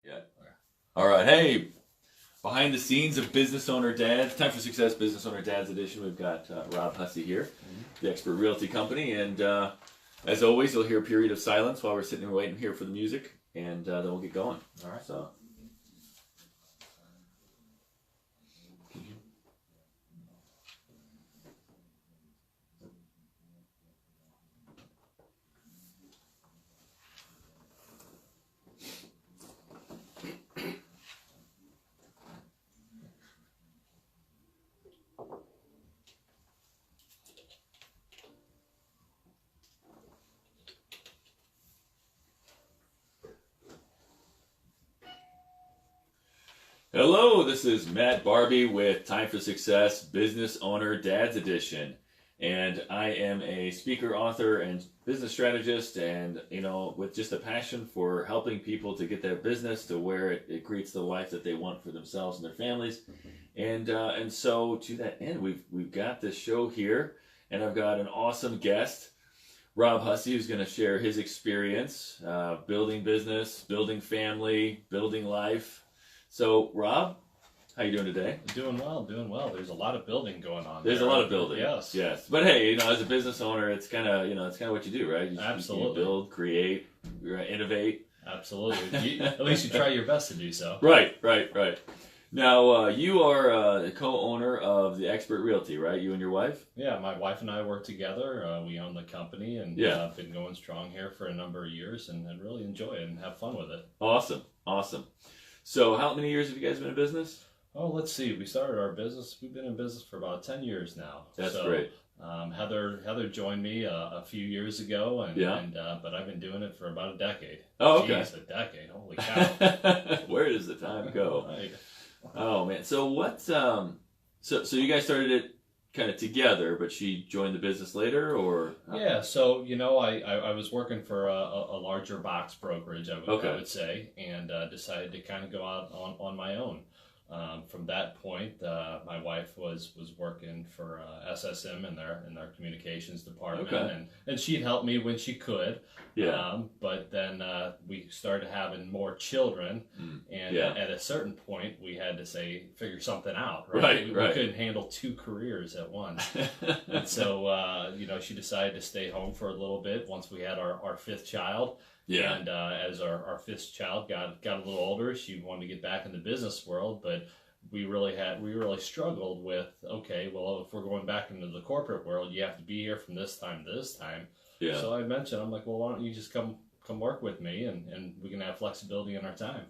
Yeah. All right. Hey, behind the scenes of Business Owner Dads, Time for Success Business Owner Dads edition. We've got Rob Hussey here, the Expert Realty Company, and as always, you'll hear a period of silence while we're sitting and waiting here for the music, and then we'll get going. All right. So. Hello, this is Matt Barbie with Time for Success Business Owner Dads Edition. And I am a speaker, author, and business strategist, and, with just a passion for helping people to get their business to where it creates the life that they want for themselves and their families. And so to that end, we've got this show here, and I've got an awesome guest, Rob Hussey, who's going to share his experience building business, building family, building life. So, Rob, how you doing today? Doing well. There's a lot of building going on. There's a lot of building. Yes. But hey, as a business owner, it's kind of, what you do, right? Absolutely. You build, create, innovate. Absolutely. At least you try your best to do so. Right. Now, you are the co-owner of the Expert Realty, right? You and your wife? Yeah, my wife and I work together. We own the company, and I've been going strong here for a number of years, and really enjoy it and have fun with it. Awesome. So how many years have you guys been in business? Oh, let's see. We started our business. We've been in business for about 10 years now. That's great. Heather joined me a few years ago, but I've been doing it for about a decade. Oh, okay. Jeez, a decade. Holy cow. Where does the time go? Right. Oh, man. So what, so you guys started it kind of together, but she joined the business later, or? Yeah, so, I was working for a larger box brokerage, I would say, and decided to kind of go out on my own. From that point, my wife was working for SSM in their communications department, and she'd help me when she could. Yeah. But then we started having more children, and at a certain point, we had to figure something out. Right. We couldn't handle two careers at once, and so she decided to stay home for a little bit once we had our fifth child. Yeah. And as our fifth child got a little older, she wanted to get back in the business world, but we really struggled with, if we're going back into the corporate world, you have to be here from this time to this time. Yeah. So I mentioned, I'm like, well, why don't you just come work with me, and we can have flexibility in our time.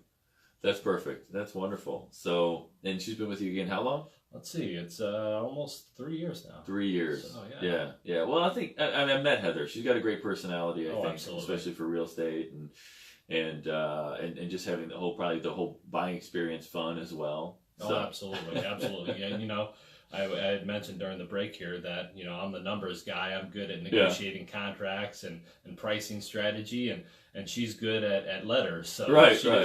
That's perfect. That's wonderful. So, and she's been with you again how long? Let's see, it's almost 3 years now. 3 years. So, Yeah. Well, I think I met Heather. She's got a great personality. I think, absolutely. Especially for real estate and just having the whole buying experience fun as well. So. Oh, absolutely. Yeah, I had mentioned during the break here that I'm the numbers guy. I'm good at negotiating contracts and pricing strategy, and she's good at letters. So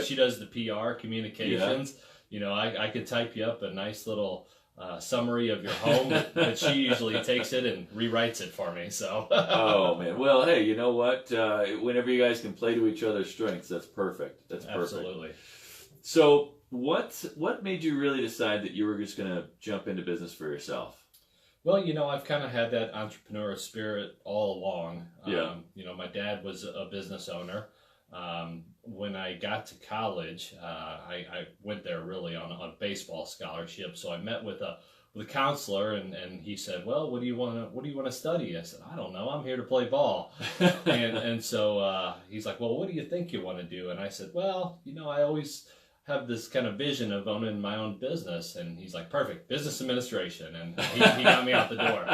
she does the PR communications. Yeah. I could type you up a nice little summary of your home, but she usually takes it and rewrites it for me. So. Oh man, well, hey, you know what? Whenever you guys can play to each other's strengths, that's perfect. That's perfect. Absolutely. So, what made you really decide that you were just going to jump into business for yourself? Well, I've kind of had that entrepreneurial spirit all along. Yeah. My dad was a business owner. When I got to college, I went there really on a baseball scholarship. So I met with a counselor, and he said, "Well, what do you want to study?" I said, "I don't know. I'm here to play ball." and so he's like, "Well, what do you think you want to do?" And I said, "Well, I always have this kind of vision of owning my own business." And he's like, "Perfect, business administration." And he got me out the door.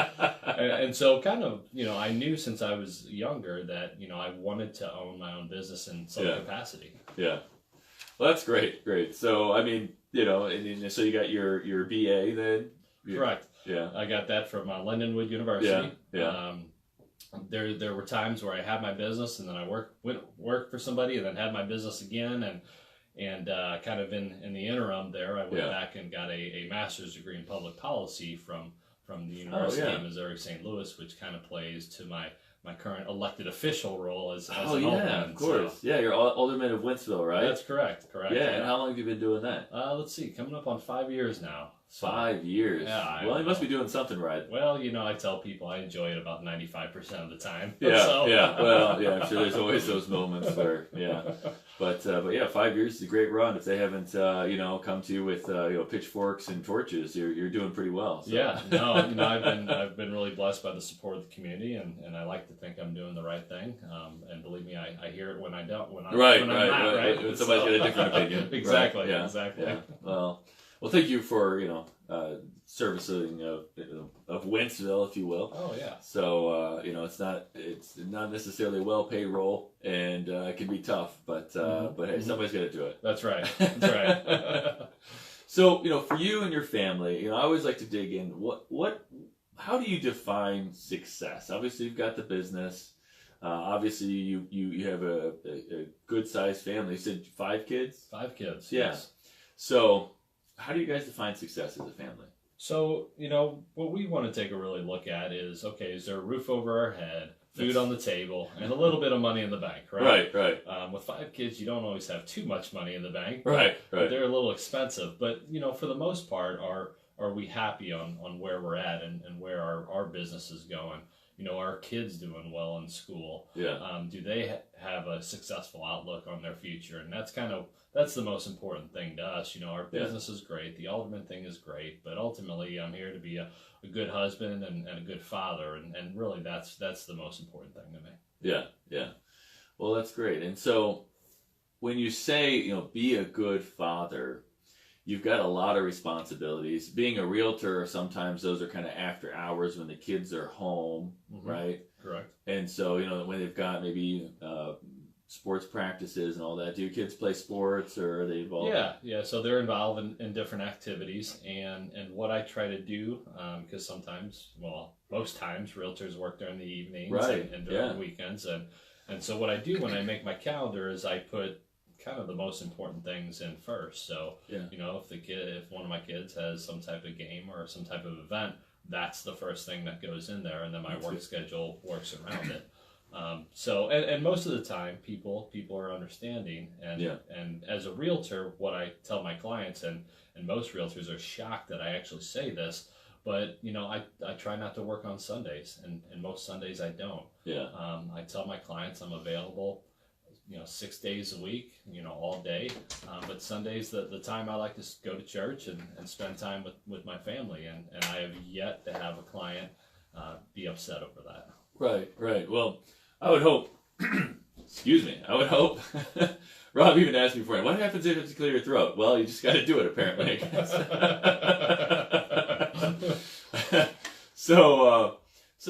And so kind of, I knew since I was younger that, I wanted to own my own business in some capacity. Yeah. Well, that's great. So, I mean, so you got your BA then? Correct. Yeah. I got that from Lindenwood University. Yeah. There were times where I had my business, and then I worked for somebody, and then had my business again, and kind of in the interim there, I went back and got a master's degree in public policy from the University of Missouri St. Louis, which kind of plays to my my current elected official role as Oh an yeah, alderman. of course. So, Yeah, you're Alderman of Wentzville, right? that's correct. Yeah, and how long have you been doing that? Let's see, coming up on 5 years now. So, 5 years. Yeah. Well, you must be doing something right. Well, I tell people I enjoy it about 95% of the time. Yeah, So. yeah. Well, yeah. I'm sure there's always those moments where, yeah. But yeah, 5 years is a great run. If they haven't, come to you with pitchforks and torches, you're doing pretty well. So. Yeah. No, I've been really blessed by the support of the community, and I like to think I'm doing the right thing. And believe me, I hear it when I don't. When I'm not. When somebody's got a different opinion. Exactly. Right? Yeah. Exactly. Yeah. Well, thank you for servicing of Wentzville, if you will. Oh yeah. So it's not necessarily a well-paid role, and it can be tough, but hey, somebody's got to do it. That's right. That's right. So for you and your family, I always like to dig in. How do you define success? Obviously, you've got the business. Obviously, you have a good-sized family. You said 5 kids. 5 kids. Yeah. Yes. So, how do you guys define success as a family? So, what we want to take a really look at is, okay, is there a roof over our head, food on the table, and a little bit of money in the bank, right? Right. With 5 kids, you don't always have too much money in the bank. Right. But they're a little expensive. But, for the most part, are we happy on where we're at and where our business is going? Are kids doing well in school? Yeah. Do they have a successful outlook on their future? And that's the most important thing to us. Our business is great. The Alderman thing is great. But ultimately, I'm here to be a good husband and a good father. And really, that's the most important thing to me. Yeah. Well, that's great. And so when you say, be a good father, you've got a lot of responsibilities. Being a realtor, sometimes those are kind of after hours when the kids are home, right? Correct. And so, when they've got maybe sports practices and all that, do your kids play sports or are they involved? Yeah. So they're involved in different activities. And what I try to do, because most times realtors work during the evenings and during the weekends. And so what I do when I make my calendar is I put kind of the most important things in first. So, if one of my kids has some type of game or some type of event, that's the first thing that goes in there, and then my work schedule works around it. And most of the time, people are understanding, and as a realtor, what I tell my clients, and most realtors are shocked that I actually say this, but I try not to work on Sundays, and most Sundays I don't. Yeah. I tell my clients I'm available 6 days a week, all day. But Sunday's the time I like to go to church and spend time with my family. And I have yet to have a client be upset over that. Right. Well, I would hope, I would hope, Rob even asked me before, what happens if you have to clear your throat? Well, you just got to do it, apparently. So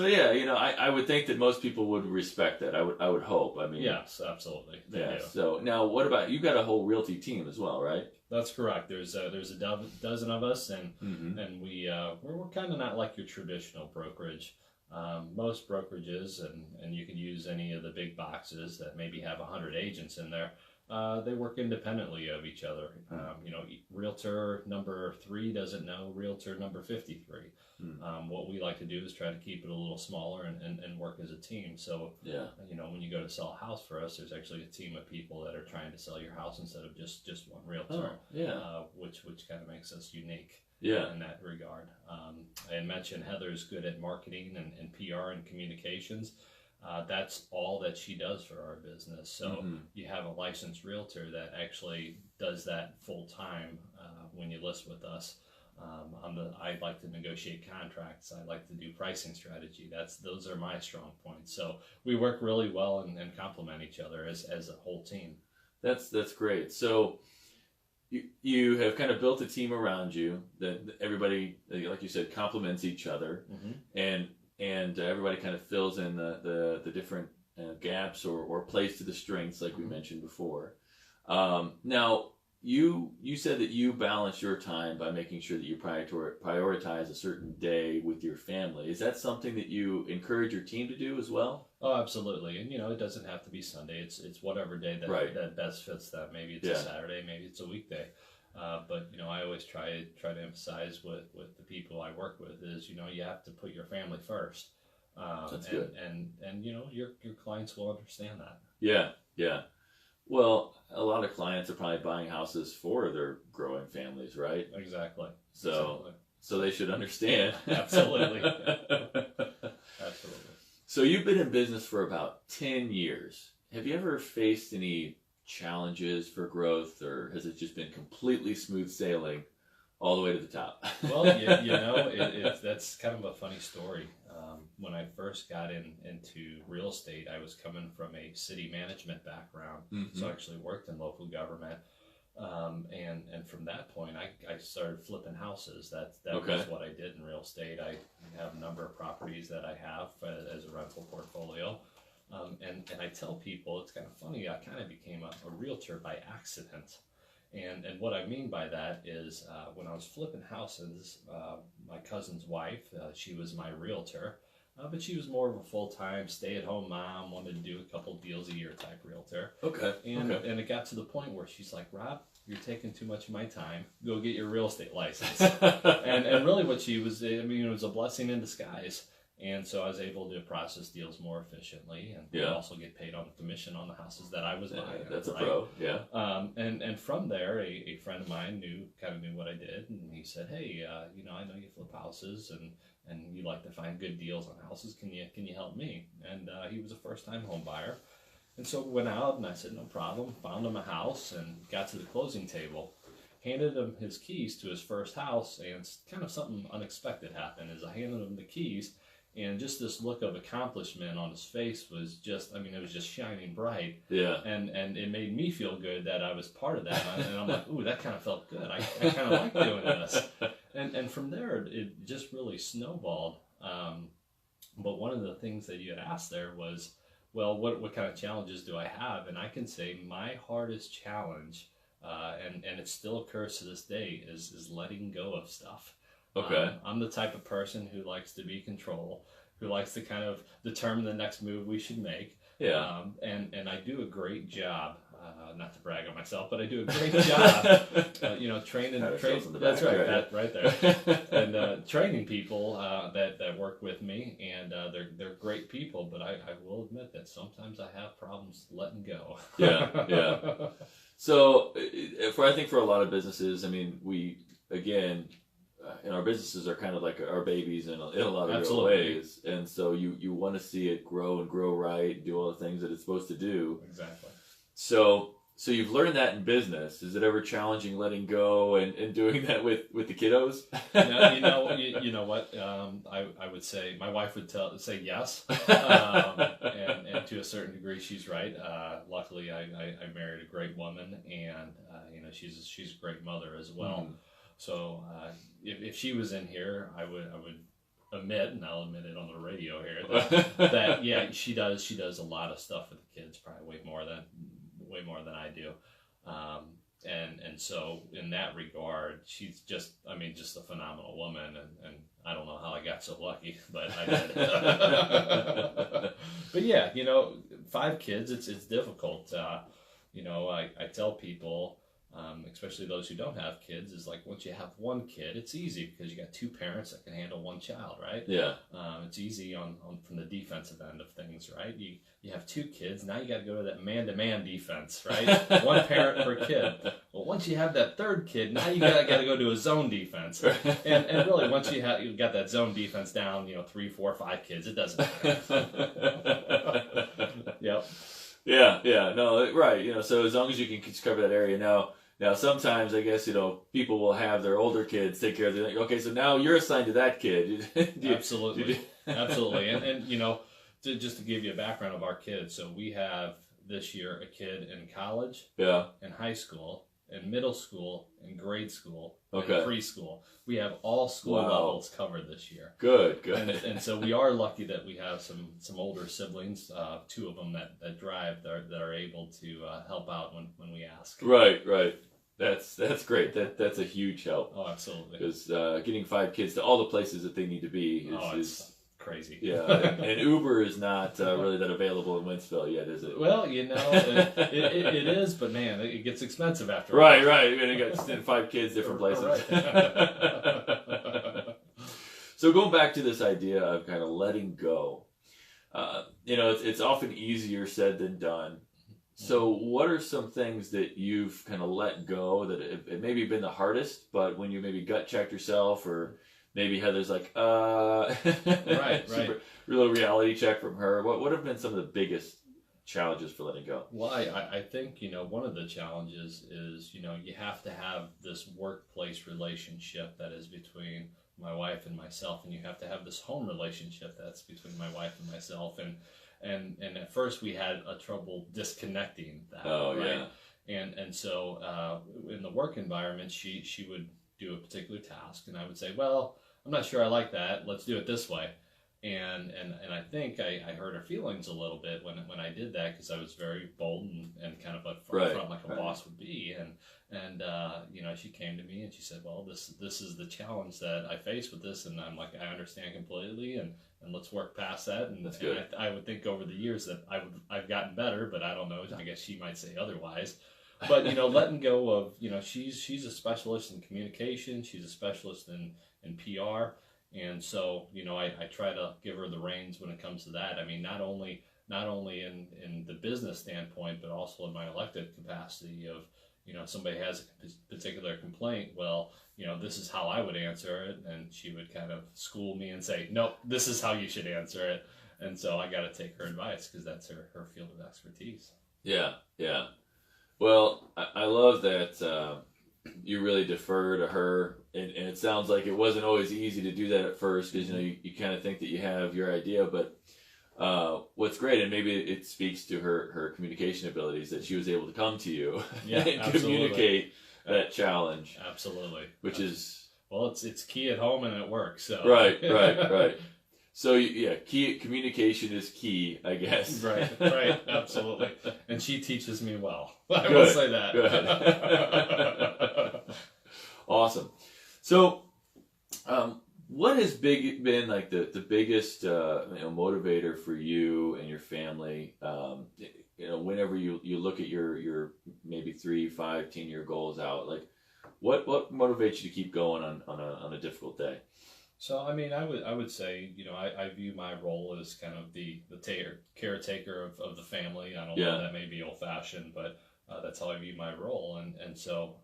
yeah, I would think that most people would respect that. I would hope. I mean, yes, absolutely. They do. So now, what about you? Got a whole realty team as well, right? That's correct. There's a dozen of us, and we're kind of not like your traditional brokerage. Most brokerages, and you can use any of the big boxes that maybe have 100 agents in there. They work independently of each other. Realtor number 3 doesn't know realtor number 53. What we like to do is try to keep it a little smaller and work as a team. So, when you go to sell a house for us, there's actually a team of people that are trying to sell your house instead of just one realtor. Which kind of makes us unique. In that regard. I mentioned Heather's good at marketing and PR and communications. That's all that she does for our business. So you have a licensed realtor that actually does that full time when you list with us. I like to negotiate contracts. I like to do pricing strategy. Those are my strong points. So we work really well and complement each other as a whole team. That's great. So you have kind of built a team around you that everybody, like you said, complements each other, and everybody kind of fills in the different gaps or plays to the strengths, like we mentioned before. Now, you said that you balance your time by making sure that you prioritize a certain day with your family. Is that something that you encourage your team to do as well? Oh, absolutely. And it doesn't have to be Sunday. It's whatever day that best fits them. Maybe it's a Saturday, maybe it's a weekday. But I always try to emphasize with the people I work with is you have to put your family first. That's good. And your clients will understand that. Yeah, yeah. Well, a lot of clients are probably buying houses for their growing families, right? Exactly. So they should understand. Absolutely. Absolutely. So you've been in business for about 10 years. Have you ever faced any challenges for growth, or has it just been completely smooth sailing all the way to the top? Well, that's kind of a funny story. When I first got into real estate, I was coming from a city management background, so I actually worked in local government. And from that point, I started flipping houses. That was what I did in real estate. I have a number of properties that I have as a rental portfolio. And I tell people, it's kind of funny, I kind of became a realtor by accident. And what I mean by that is when I was flipping houses, my cousin's wife, she was my realtor, but she was more of a full-time stay-at-home mom, wanted to do a couple deals a year type realtor. And it got to the point where she's like, Rob, you're taking too much of my time. Go get your real estate license. and really what she was, it was a blessing in disguise. And so I was able to process deals more efficiently and also get paid on the commission on the houses that I was buying. That's a pro, yeah. And from there, a friend of mine knew what I did, and he said, hey, I know you flip houses and you like to find good deals on houses. Can you help me? And he was a first-time home buyer. And so we went out, and I said, no problem. Found him a house and got to the closing table. Handed him his keys to his first house, and kind of something unexpected happened. As I handed him the keys, and just this look of accomplishment on his face was just, it was just shining bright. Yeah. And it made me feel good that I was part of that. And I'm like, ooh, that kind of felt good. I kind of like doing this. And from there, it just really snowballed. But one of the things that you had asked there was, well, what kind of challenges do I have? And I can say my hardest challenge, and it still occurs to this day, is letting go of stuff. I'm the type of person who likes to be in control, who likes to kind of determine the next move we should make. Yeah. And I do a great job, not to brag on myself, but I do a great job, training. That's right, right there. And training people that work with me, and they're great people. But I will admit that sometimes I have problems letting go. Yeah. So, I think for a lot of businesses, we and our businesses are kind of like our babies in a lot of real ways, and so you want to see it grow and grow right, do all the things that it's supposed to do. Exactly. So you've learned that in business. Is it ever challenging letting go and doing that with the kiddos? You know what? I would say my wife would say yes, and to a certain degree, she's right. Luckily, I married a great woman, and she's a great mother as well. Mm-hmm. So if she was in here, I would admit, and I'll admit it on the radio here, that yeah, she does a lot of stuff with the kids, probably way more than I do. And so in that regard, she's just a phenomenal woman, and I don't know how I got so lucky, but I did. But yeah, 5 kids, it's difficult. I tell people, especially those who don't have kids, is like once you have one kid, it's easy because you got 2 parents that can handle one child, right? Yeah. It's easy on from the defensive end of things, right? You have 2 kids, now you got to go to that man-to-man defense, right? 1 parent per kid. Well, once you have that 3rd kid, now you got to go to a zone defense. And really, once you've got that zone defense down, 3, 4, 5 kids, it doesn't matter. Yep. Yeah, no, right. So as long as you can cover that area. Now sometimes I guess, people will have their older kids take care of their, okay, so now you're assigned to that kid. Absolutely. Absolutely. And just to give you a background of our kids, so we have this year a kid in college, in high school, in middle school, in grade school, in preschool. We have all school levels covered this year. Good. And so we are lucky that we have some older siblings, 2 of them that drive, that are able to help out when we ask. Right. That's great. That's a huge help. Oh, absolutely. Because getting 5 kids to all the places that they need to be is crazy. Yeah, and Uber is not really that available in Wentzville yet, is it? Well, it is, but man, it gets expensive after a while. Right. You got 5 kids, different places. Right. So going back to this idea of kind of letting go, it's often easier said than done. So what are some things that you've kind of let go that it maybe been the hardest, but when you maybe gut checked yourself, or maybe Heather's like, right. Real reality check from her. What have been some of the biggest challenges for letting go? Well, I think, one of the challenges is, you have to have this workplace relationship that is between my wife and myself, and you have to have this home relationship that's between my wife and myself. And at first we had a trouble disconnecting that. Oh, right? Yeah. And so in the work environment, she would do a particular task, and I would say, well, I'm not sure I like that. Let's do it this way. And I think I hurt her feelings a little bit when I did that, because I was very bold and kind of upfront like a boss would be. And she came to me and she said, well, this is the challenge that I face with this. And I'm like, I understand completely. And let's work past that. And that's good. And I would think over the years that I've gotten better, but I don't know. I guess she might say otherwise. But, letting go of, she's a specialist in communication. She's a specialist in PR. And so, I try to give her the reins when it comes to that. I mean, not only in the business standpoint, but also in my elected capacity of, somebody has a particular complaint. Well, this is how I would answer it. And she would kind of school me and say, nope, this is how you should answer it. And so I got to take her advice, because that's her field of expertise. Yeah. Well, I love that you really defer to her, and it sounds like it wasn't always easy to do that at first, because you kind of think that you have your idea, but what's great, and maybe it speaks to her communication abilities, that she was able to come to you and communicate that challenge. Absolutely. Which is, well, it's key at home and at work. So right. So communication is key, I guess. Right, absolutely. And she teaches me well. I will say that. Good. Awesome. So, what has been like the biggest motivator for you and your family? Whenever you look at your maybe 3, 5, 10-year goals out, like what motivates you to keep going on a difficult day? So, I mean, I would say, I view my role as kind of the caretaker of the family. I don't know, that may be old fashioned, but that's how I view my role. And so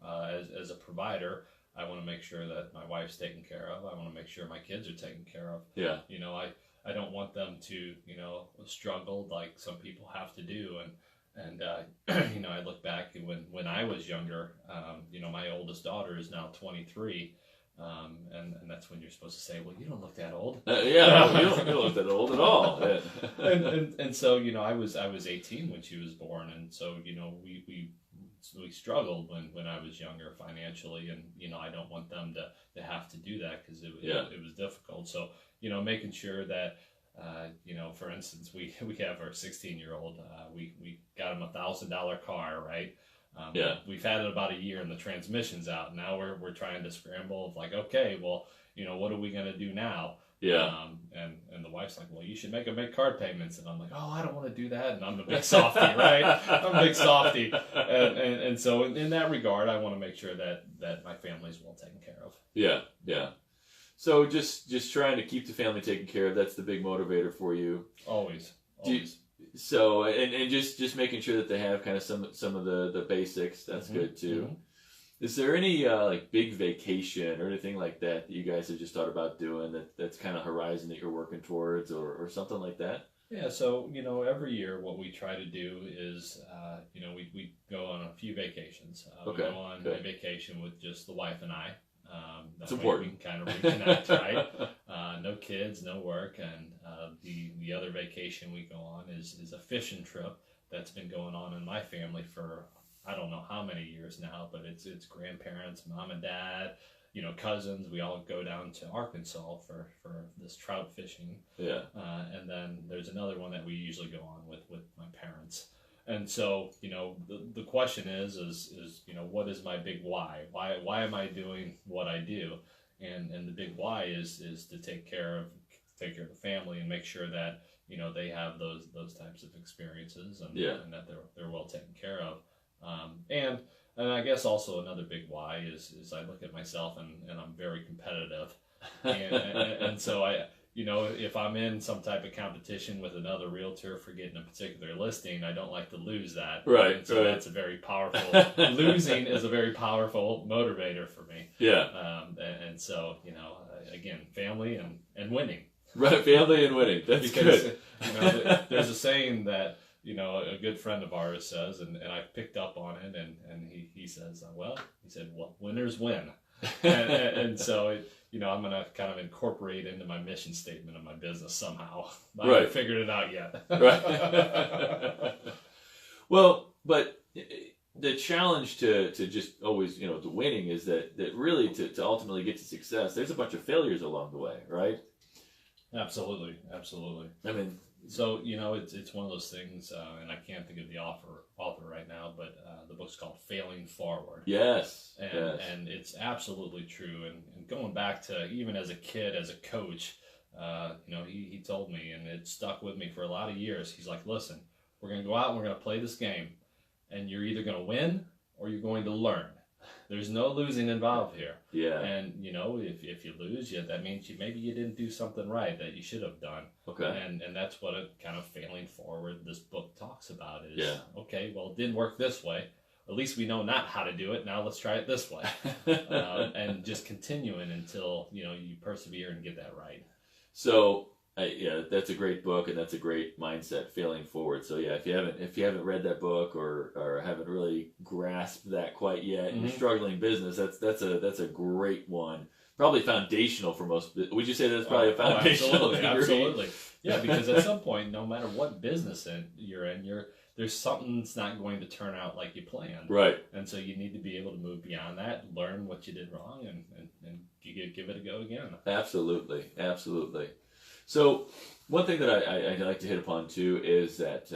as a provider, I want to make sure that my wife's taken care of. I want to make sure my kids are taken care of. Yeah. I don't want them to, struggle like some people have to do. And I look back when I was younger, my oldest daughter is now 23. And that's when you're supposed to say, well, you don't look that old. You don't look that old at all. and so, I was 18 when she was born. And so, we struggled when I was younger financially. And, I don't want them to have to do that, because it was difficult. So, making sure that, for instance, we have our 16-year-old, we got him $1,000 car, right? We've had it about a year and the transmission's out. Now we're trying to scramble of like, okay, well, what are we going to do now? And the wife's like, well, you should make card payments. And I'm like, oh, I don't want to do that. And I'm a big softy, right? I'm a big softy. And so in that regard, I want to make sure that my family's well taken care of. Yeah. So just trying to keep the family taken care of, that's the big motivator for you. Always. So and just making sure that they have kind of some of the basics. That's good too. Mm-hmm. Is there any like big vacation or anything like that you guys have just thought about doing that's kind of horizon that you're working towards, or something like that? Yeah. So every year what we try to do is we go on a few vacations. We go on a vacation with just the wife and I. It's important. We can kind of reconnect, right? No kids, no work, and the other vacation we go on is a fishing trip that's been going on in my family for I don't know how many years now, but it's grandparents, mom and dad, cousins. We all go down to Arkansas for this trout fishing. Yeah. And then there's another one that we usually go on with my parents. And so, the question is what is my big why? Why am I doing what I do? And the big why is to take care of the family and make sure that, they have those types of experiences and that they're well taken care of. And I guess also another big why is I look at myself and I'm very competitive. And so if I'm in some type of competition with another realtor for getting a particular listing, I don't like to lose that. Right. And so right. that's a very powerful, losing is a very powerful motivator for me. Yeah. And so, again, family and winning. Right. Family and winning. That's because, good. There's a saying that, a good friend of ours says, and I picked up on it, and he says, he said, winners win. and so, I'm going to kind of incorporate into my mission statement of my business somehow. I haven't figured it out yet. Right. Well, but the challenge to just always, to winning is that really to ultimately get to success, there's a bunch of failures along the way, right? Absolutely. I mean, so, it's one of those things, and I can't think of the author right now, but the book's called Failing Forward. Yes. And it's absolutely true. And going back to even as a kid, as a coach, he told me, and it stuck with me for a lot of years. He's like, listen, we're going to go out and we're going to play this game, and you're either going to win or you're going to learn. There's no losing involved here. Yeah. And, if you lose, that means maybe you didn't do something right that you should have done. Okay. And that's what a kind of failing forward this book talks about is, okay, well, it didn't work this way. At least we know not how to do it. Now let's try it this way. And just continuing until, you persevere and get that right. So, that's a great book, and that's a great mindset, Failing Forward. So if you haven't read that book or haven't really grasped that quite yet, and you're struggling business, that's a great one. Probably foundational for most. Would you say that's probably a foundational? Absolutely. Yeah, because at some point, no matter what business you're in, there's something that's not going to turn out like you planned. Right. And so you need to be able to move beyond that, learn what you did wrong, and give it a go again. Absolutely. So one thing that I like to hit upon too is that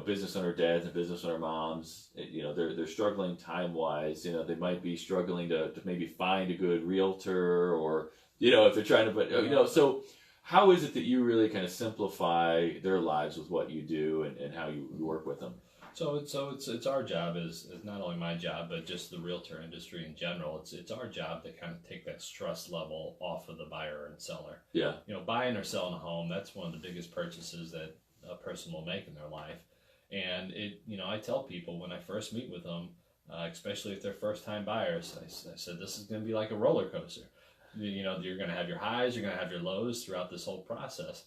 business owner dads and business owner moms, they're struggling time wise. They might be struggling to maybe find a good realtor, or if they're trying to so how is it that you really kind of simplify their lives with what you do and how you work with them? So it's our job is not only my job, but just the realtor industry in general. It's our job to kind of take that stress level off of the buyer and seller. Yeah. Buying or selling a home, that's one of the biggest purchases that a person will make in their life. And I tell people when I first meet with them, especially if they're first time buyers, I said, this is going to be like a roller coaster. You're going to have your highs, you're going to have your lows throughout this whole process.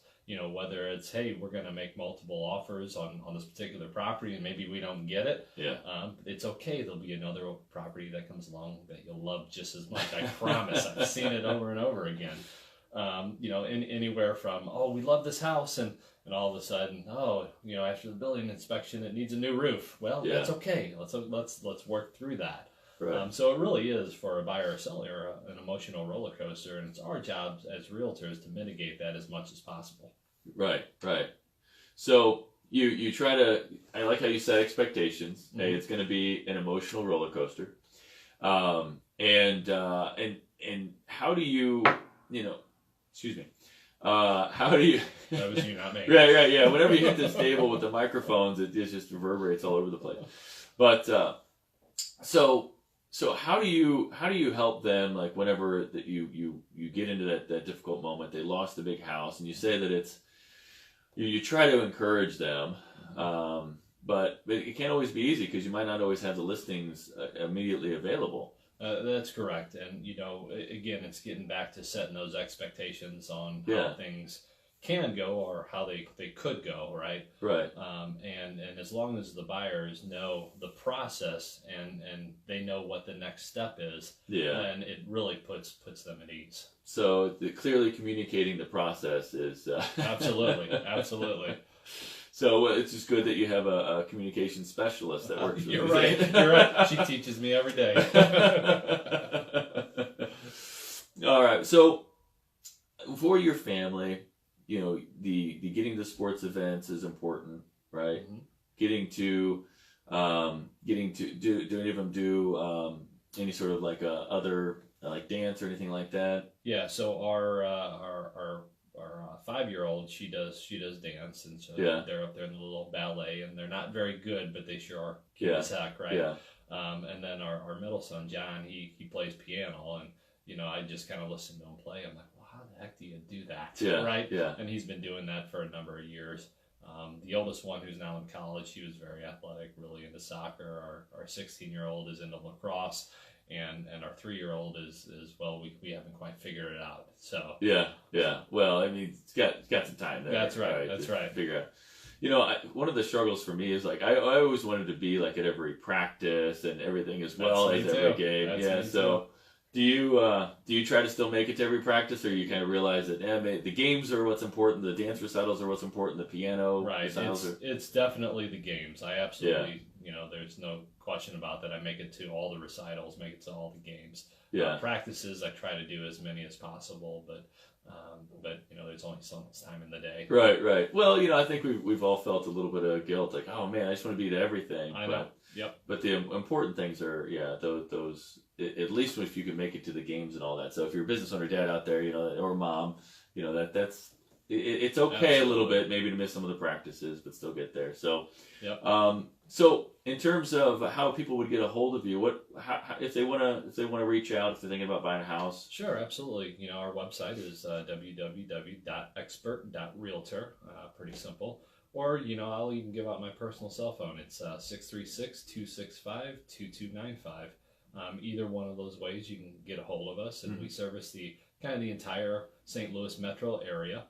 Whether it's, hey, we're going to make multiple offers on this particular property and maybe we don't get it. Yeah. It's okay. There'll be another property that comes along that you'll love just as much. I promise. I've seen it over and over again. Anywhere from, oh, we love this house, and all of a sudden, after the building inspection, it needs a new roof. Well, that's okay. Let's work through that. Right. So it really is, for a buyer or seller, an emotional roller coaster, and it's our job as realtors to mitigate that as much as possible. Right. So you try to. I like how you set expectations. Mm-hmm. Hey, it's going to be an emotional roller coaster, and how do you, excuse me, how do you? That was you, not me. Right. Yeah. Whenever you hit this table with the microphones, it just reverberates all over the place. But so how do you help them, like whenever that you get into that difficult moment, they lost the big house, and you say that it's you try to encourage them, but it can't always be easy because you might not always have the listings immediately available. That's correct, and again, it's getting back to setting those expectations on how things can go or how they could go, right? Right. And as long as the buyers know the process and they know what the next step is, then it really puts them at ease. So clearly communicating the process is absolutely. So it's just good that you have a communication specialist that works with you. You're right. She teaches me every day. All right. So for your family, the getting to sports events is important, right? Mm-hmm. Getting to do any of them do any sort of like other like dance or anything like that? Yeah. So our 5-year-old, she does dance, and so they're up there in the little ballet, and they're not very good, but they sure are cute as heck, right? Yeah. And then our middle son John, he plays piano, and I just kind of listen to him play. I'm like, well, how the heck do you do that? Yeah, Right? yeah. And he's been doing that for a number of years. The oldest one, who's now in college, he was very athletic, really into soccer. Our 16-year-old is into lacrosse, and our 3-year-old is well, we haven't quite figured it out. So yeah. Well, I mean, it's got some time there. That's right. That's right. Figure out. You know, one of the struggles for me is like I always wanted to be like at every practice and everything as well as every game. That's So do you try to still make it to every practice, or you kind of realize that the games are what's important, the dance recitals are what's important, the piano recitals are... It's definitely the games. I absolutely, there's no question about that. I make it to all the recitals, make it to all the games. Yeah. Practices, I try to do as many as possible, but there's only so much time in the day. Right. Well, I think we've all felt a little bit of guilt, like, oh man, I just want to be at everything. I know. Yep. But the important things are, those at least if you can make it to the games and all that. So if you're a business owner, dad out there, or mom, that's it's okay. Absolutely. A little bit maybe to miss some of the practices, but still get there. So, yep. So in terms of how people would get a hold of you, how, if they want to reach out, if they're thinking about buying a house? Sure, absolutely. Our website is www.expert.realtor. Pretty simple. Or, I'll even give out my personal cell phone. It's 636-265-2295. Either one of those ways you can get a hold of us, and we service the entire St. Louis metro area.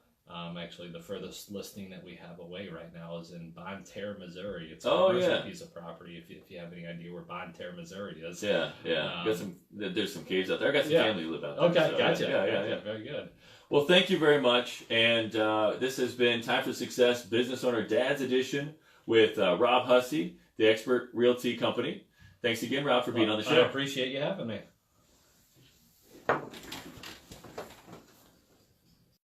Actually, the furthest listing that we have away right now is in Bonne Terre, Missouri. It's a commercial piece of property. If you have any idea where Bonne Terre, Missouri is. Yeah. There's some caves out there. I got some family who live out there. Okay, so, gotcha. Yeah. Very good. Well, thank you very much. And this has been Time for Success Business Owner Dad's Edition with Rob Hussey, the Expert Realty Company. Thanks again, Rob, for being on the show. I appreciate you having me.